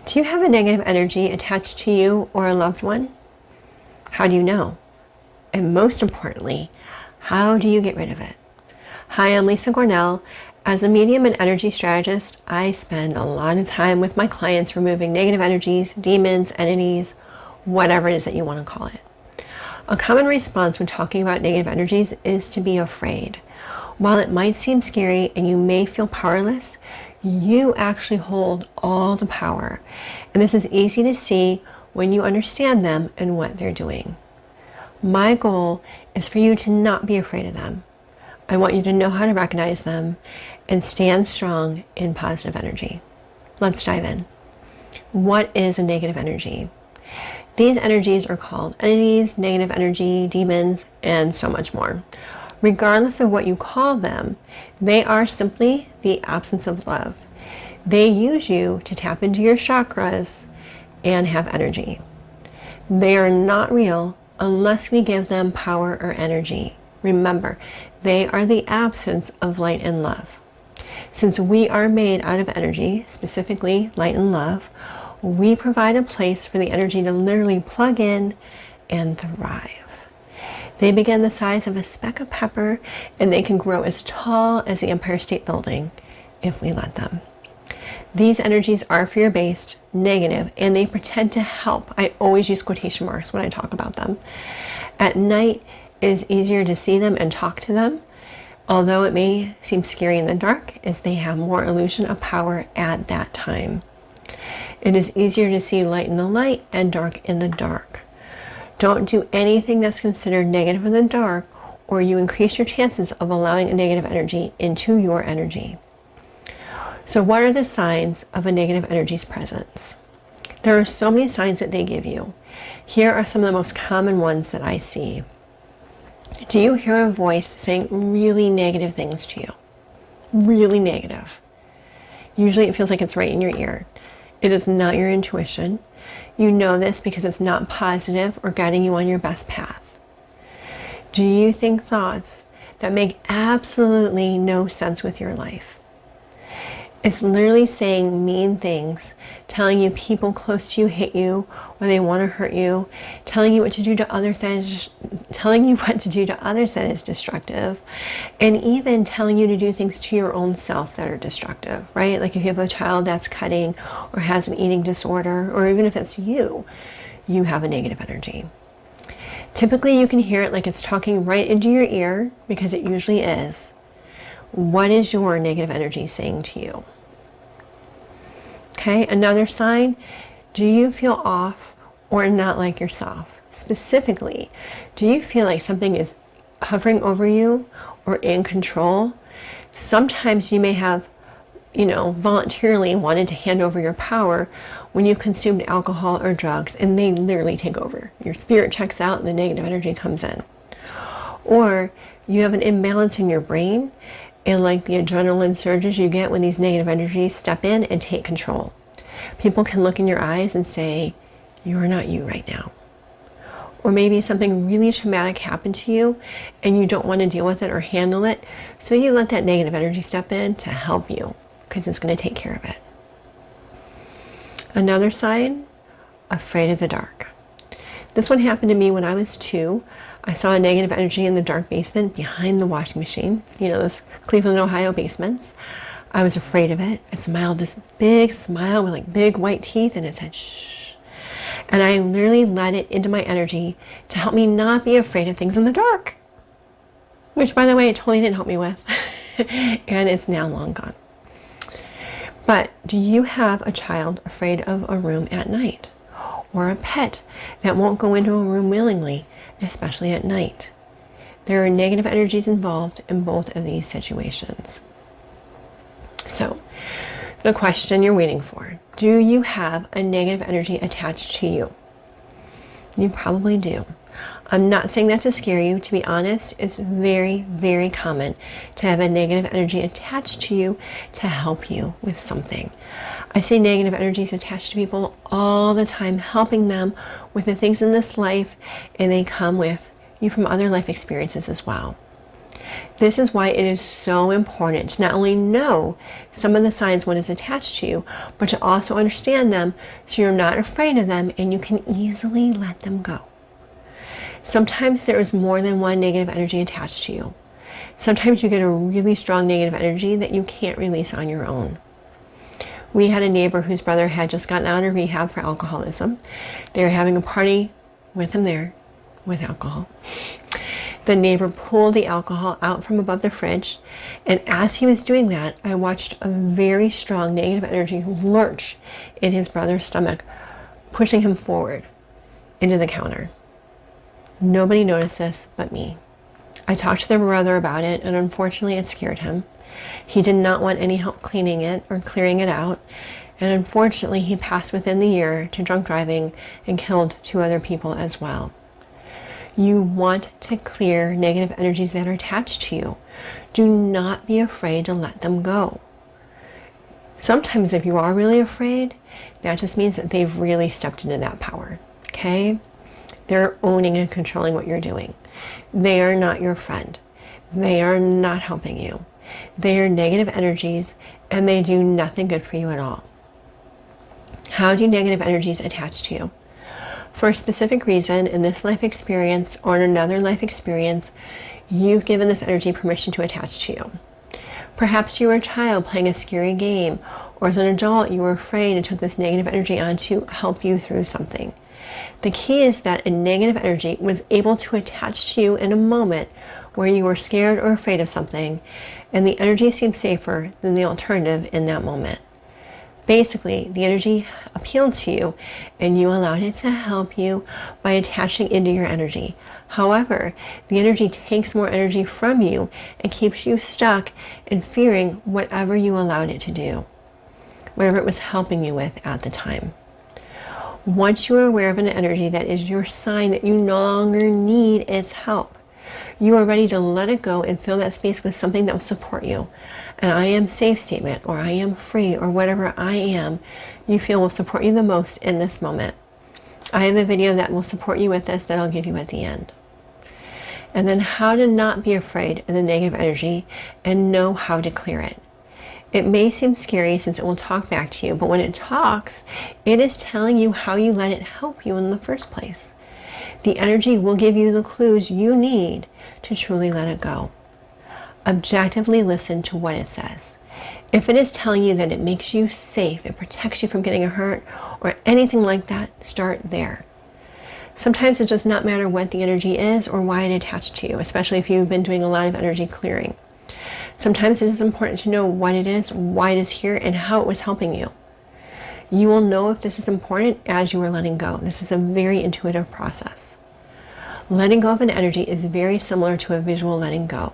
Do you have a negative energy attached to you or a loved one? How do you know? And most importantly, how do you get rid of it? Hi, I'm Lisa Gornall. As a medium and energy strategist, I spend a lot of time with my clients removing negative energies, demons, entities, whatever it is that you want to call it. A common response when talking about negative energies is to be afraid. While it might seem scary and you may feel powerless, you actually hold all the power. And this is easy to see when you understand them and what they're doing. My goal is for you to not be afraid of them. I want you to know how to recognize them and stand strong in positive energy. Let's dive in. What is a negative energy? These energies are called entities, negative energy, demons, and so much more. Regardless of what you call them, they are simply the absence of love. They use you to tap into your chakras and have energy. They are not real unless we give them power or energy. Remember, they are the absence of light and love. Since we are made out of energy, specifically light and love, we provide a place for the energy to literally plug in and thrive. They begin the size of a speck of pepper, and they can grow as tall as the Empire State Building if we let them. These energies are fear-based, negative, and they pretend to help. I always use quotation marks when I talk about them. At night, it is easier to see them and talk to them, although it may seem scary in the dark, as they have more illusion of power at that time. It is easier to see light in the light and dark in the dark. Don't do anything that's considered negative in the dark, or you increase your chances of allowing a negative energy into your energy. So what are the signs of a negative energy's presence? There are so many signs that they give you. Here are some of the most common ones that I see. Do you hear a voice saying really negative things to you? Really negative. Usually it feels like it's right in your ear. It is not your intuition. You know this because it's not positive or guiding you on your best path. Do you think thoughts that make absolutely no sense with your life? It's literally saying mean things, telling you people close to you hate you or they want to hurt you, telling you what to do to others that is destructive, and even telling you to do things to your own self that are destructive, right? Like if you have a child that's cutting or has an eating disorder, or even if it's you have a negative energy. Typically you can hear it like it's talking right into your ear, because it usually is. What is your negative energy saying to you? Okay, another sign, do you feel off or not like yourself? Specifically, do you feel like something is hovering over you or in control? Sometimes you may have, voluntarily wanted to hand over your power when you consumed alcohol or drugs, and they literally take over. Your spirit checks out and the negative energy comes in. Or you have an imbalance in your brain, and like the adrenaline surges you get when these negative energies step in and take control. People can look in your eyes and say, you're not you right now. Or maybe something really traumatic happened to you and you don't want to deal with it or handle it, so you let that negative energy step in to help you, because it's going to take care of it. Another sign, afraid of the dark. This one happened to me when I was 2. I saw a negative energy in the dark basement behind the washing machine. Those Cleveland, Ohio basements. I was afraid of it. It smiled this big smile with like big white teeth, and it said, shh. And I literally let it into my energy to help me not be afraid of things in the dark. Which, by the way, it totally didn't help me with. And it's now long gone. But do you have a child afraid of a room at night? Or a pet that won't go into a room willingly, especially at night? There are negative energies involved in both of these situations. So, the question you're waiting for, do you have a negative energy attached to you? You probably do. I'm not saying that to scare you. To be honest, it's very, very common to have a negative energy attached to you to help you with something. I see negative energies attached to people all the time, helping them with the things in this life, and they come with you from other life experiences as well. This is why it is so important to not only know some of the signs one is attached to you, but to also understand them so you're not afraid of them and you can easily let them go. Sometimes there is more than one negative energy attached to you. Sometimes you get a really strong negative energy that you can't release on your own. We had a neighbor whose brother had just gotten out of rehab for alcoholism. They were having a party with him there with alcohol. The neighbor pulled the alcohol out from above the fridge, and as he was doing that, I watched a very strong negative energy lurch in his brother's stomach, pushing him forward into the counter. Nobody noticed this but me. I talked to the brother about it, and unfortunately it scared him. He did not want any help cleaning it or clearing it out, and unfortunately he passed within the year to drunk driving and killed 2 other people as well. You want to clear negative energies that are attached to you. Do not be afraid to let them go. Sometimes if you are really afraid, that just means that they've really stepped into that power, okay? They're owning and controlling what you're doing. They are not your friend. They are not helping you. They are negative energies and they do nothing good for you at all. How do negative energies attach to you? For a specific reason, in this life experience or in another life experience, you've given this energy permission to attach to you. Perhaps you were a child playing a scary game, or as an adult you were afraid and took this negative energy on to help you through something. The key is that a negative energy was able to attach to you in a moment where you were scared or afraid of something, and the energy seemed safer than the alternative in that moment. Basically, the energy appealed to you and you allowed it to help you by attaching into your energy. However, the energy takes more energy from you and keeps you stuck in fearing whatever you allowed it to do, whatever it was helping you with at the time. Once you are aware of an energy that is your sign that you no longer need its help, you are ready to let it go and fill that space with something that will support you. An I am safe statement, or I am free, or whatever I am you feel will support you the most in this moment. I have a video that will support you with this that I'll give you at the end. And then how to not be afraid of the negative energy and know how to clear it. It may seem scary since it will talk back to you, but when it talks, it is telling you how you let it help you in the first place. The energy will give you the clues you need to truly let it go. Objectively listen to what it says. If it is telling you that it makes you safe, it protects you from getting hurt, or anything like that, start there. Sometimes it does not matter what the energy is or why it attached to you, especially if you've been doing a lot of energy clearing. Sometimes it is important to know what it is, why it is here, and how it was helping you. You will know if this is important as you are letting go. This is a very intuitive process. Letting go of an energy is very similar to a visual letting go.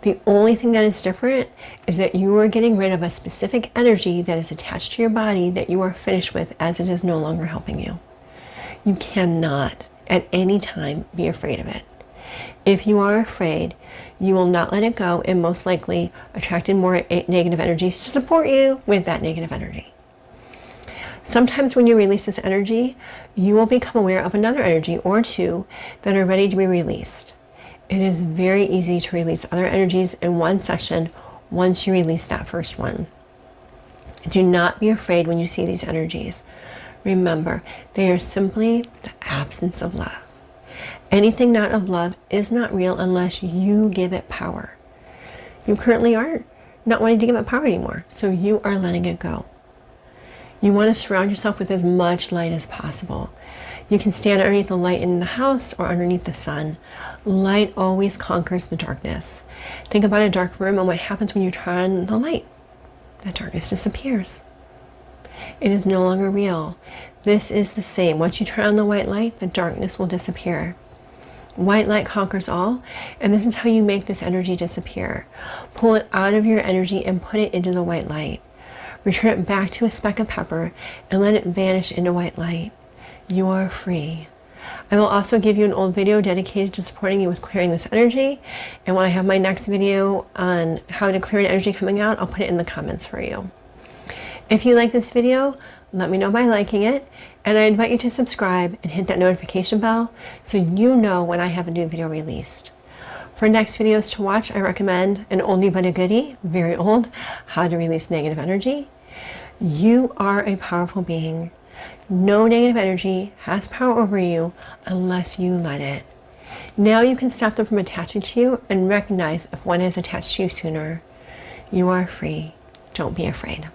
The only thing that is different is that you are getting rid of a specific energy that is attached to your body that you are finished with as it is no longer helping you. You cannot at any time be afraid of it. If you are afraid, you will not let it go and most likely attract in more negative energies to support you with that negative energy. Sometimes when you release this energy, you will become aware of another energy or two that are ready to be released. It is very easy to release other energies in one session once you release that first one. Do not be afraid when you see these energies. Remember, they are simply the absence of love. Anything not of love is not real unless you give it power. You currently are not wanting to give it power anymore, so you are letting it go. You want to surround yourself with as much light as possible. You can stand underneath the light in the house or underneath the sun. Light always conquers the darkness. Think about a dark room and what happens when you turn on the light. That darkness disappears. It is no longer real. This is the same. Once you turn on the white light, the darkness will disappear. White light conquers all, and this is how you make this energy disappear. Pull it out of your energy and put it into the white light. Return it back to a speck of pepper and let it vanish into white light. You are free. I will also give you an old video dedicated to supporting you with clearing this energy. And when I have my next video on how to clear an energy coming out, I'll put it in the comments for you. If you like this video, let me know by liking it. And I invite you to subscribe and hit that notification bell so you know when I have a new video released. For next videos to watch, I recommend an oldie but a goodie, very old, How to Release Negative Energy. You are a powerful being. No negative energy has power over you unless you let it. Now you can stop them from attaching to you and recognize if one is attached to you sooner. You are free. Don't be afraid.